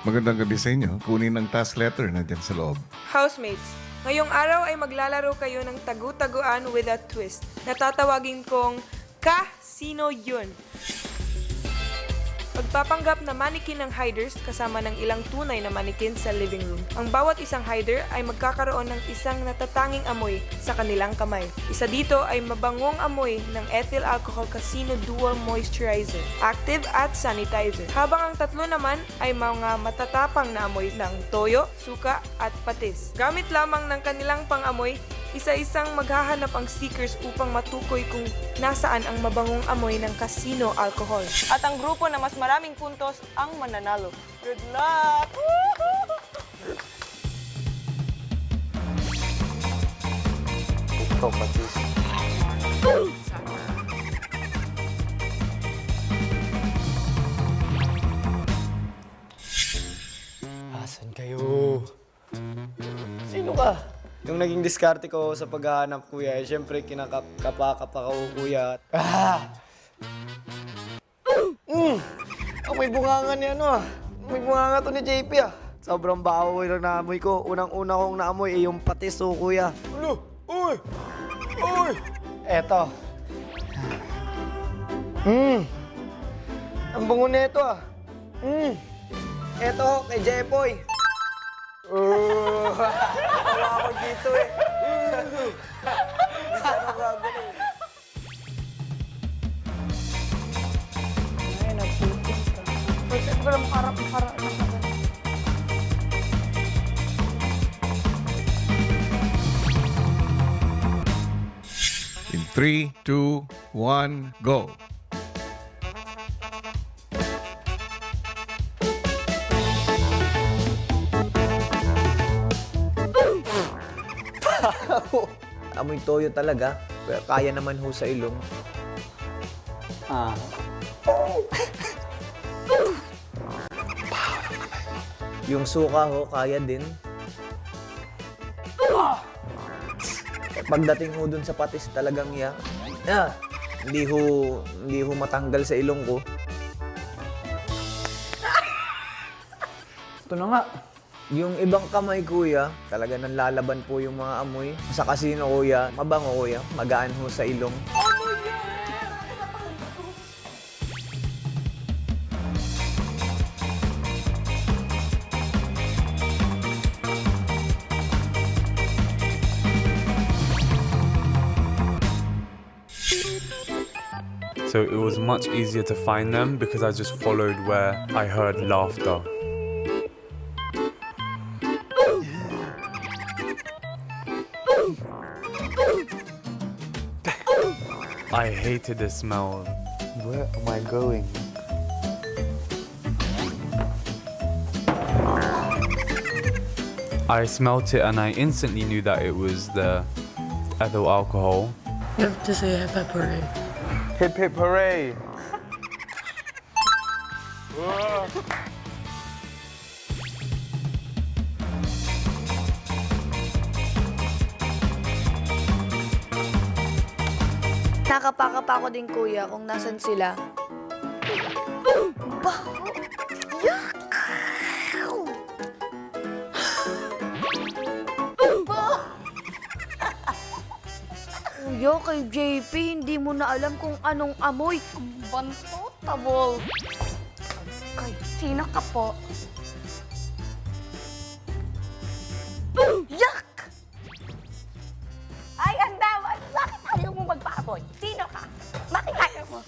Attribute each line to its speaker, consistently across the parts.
Speaker 1: Magandang gabi sa inyo. Kunin ang task letter na dyan sa loob.
Speaker 2: Housemates, ngayong araw ay maglalaro kayo ng tagu-taguan with a twist na tatawagin kong Ka-Sino Yun. Magpapanggap na manikin ng hiders kasama ng ilang tunay na manikin sa living room. Ang bawat isang hider ay magkakaroon ng isang natatanging amoy sa kanilang kamay. Isa dito ay mabangong amoy ng ethyl alcohol Casino Dual Moisturizer, active at sanitizer. Habang ang tatlo naman ay mga matatapang na amoy ng toyo, suka at patis. Gamit lamang ng kanilang pang-amoy, isa-isang maghahanap ang seekers upang matukoy kung nasaan ang mabangong amoy ng casino alcohol. At ang grupo na mas maraming puntos ang mananalo. Good luck!
Speaker 3: Ikaw, Patis. Asan kayo? Sino ka? Yung naging diskarte ko sa paghahanap, kuya, eh, syempre kinakapa-kapa ko, kuya. May bunganga ni ano ah. May bunganga to ni JP ah. Sobrang baho yung naamoy ko. Unang-una kong naamoy yung patis oh, kuya. Ulo! Uy! Uy! Eto. Ang bungo nito ah. Eto, kay Jepoy. Wala ako dito eh. Sana gagawin.
Speaker 2: Ay, nagputin ka. Pwede ko lang harap ng kagano.
Speaker 1: In 3, 2, 1, go!
Speaker 3: Amoy toyo talaga. Pero kaya naman ho sa ilong. Yung suka ho, kaya din. Pagdating ho dun sa patis talagang hindi ho matanggal sa ilong ko. Ito na nga. Yung ibang kamay, kuya, talaga nanlalaban po yung mga amoy. Sa casino, kuya, mabango, kuya. Magaan ho sa ilong.
Speaker 4: So it was much easier to find them because I just followed where I heard laughter. I hated the smell. Where am I going? I smelt it and I instantly knew that it was the ethyl alcohol.
Speaker 5: You have to say hip hip hooray.
Speaker 4: Hip hip hooray!
Speaker 6: Nakapakapa ko din, kuya, kung nasan sila. Baho! Yuck! Kuya, kay JP, hindi mo na alam kung anong amoy.
Speaker 7: Banto, tabol.
Speaker 6: Kay,
Speaker 7: Sino ka po?
Speaker 6: yuck!
Speaker 7: Ay, ang dawan! Bakit ayaw mo magpaaboy? Sino ka? Bakit ayaw mo?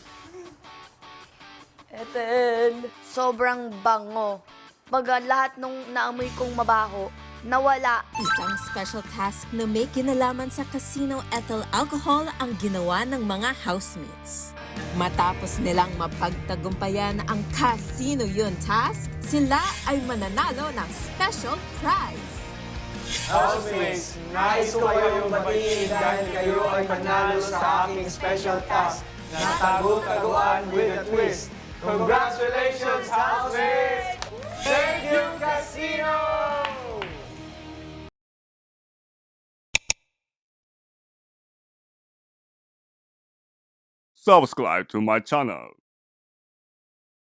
Speaker 6: Ethel. Sobrang bango. Baga lahat nung naamoy kong mabaho, nawala.
Speaker 8: Isang special task na may kinalaman sa casino ethyl alcohol ang ginawa ng mga housemates. Matapos nilang mapagtagumpayan ang Casino Yun task, sila ay mananalo ng special prize.
Speaker 3: Housemates, nais ko kayong batiin dahil kayo ay panalo sa aking special task na tagu-taguan with a twist. Congratulations, housemates! Thank you, Casino!
Speaker 9: Subscribe to my channel.